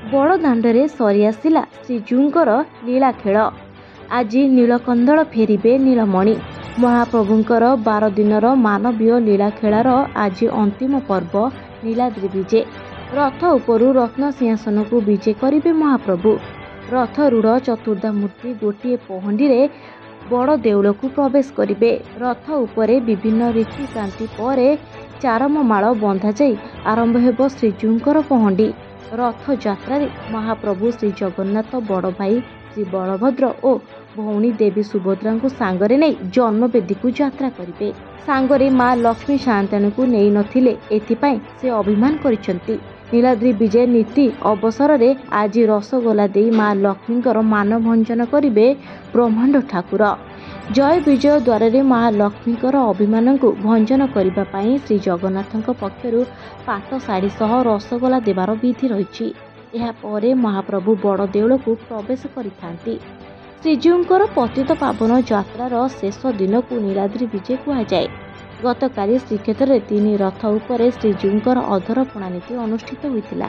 बड़ दाण्डरे सरी आसिला श्रीजीउंकर लीला खेल। आज नीलकंदल फेरिबे नीलमणि। महाप्रभुंकर 12 दिनर मानवीय लीला खेलार आज अंतिम पर्व नीलाद्रि विजे। रथ उपरु रत्न सिंहासन को विजे करिबे महाप्रभु। रथ रूढ़ चतुर्धा मूर्ति गोटे पहंडी रे बड़ देउल को प्रवेश करिबे। रथ उपरे विभिन्न रीतिक्रांति पर चारममाळ बंधा जाई आरंभ हेबो श्रीजीउंकर पहंडी। रथ यात्रा महाप्रभु श्री जगन्नाथ बड़ भाई श्री बलभद्र और भौणी देवी सुभद्रा को सांगरे नहीं जन्मवेदी को यात्रा करिबे। सांगरे माँ लक्ष्मी सान्ताणी को नहीं नथिले एथिपाई से अभिमान करिसंती। नीलाद्रि विजय नीति अवसर रे आज रसगोला दे माँ लक्ष्मीकर मानभंजन करिबे ब्रह्मांड ठाकुर। जय विजय द्वार रे महालक्ष्मीकर अभिमान को भंजन करिबा पई श्री जगन्नाथ पक्षरु पाट शाढ़ी सह रसगोला देवार विधि रही। यह परे महाप्रभु बड़ देउल को प्रवेश करिथांती। श्रीजीउंकर पतित पावन यात्रार शेष दिन को नीलाद्रि विजय कहुए। गतकाली श्रीक्षेत्र में 3 रथ उपरे श्रीजीउंकर अधरपणा नीति अनुष्ठित होइतिला।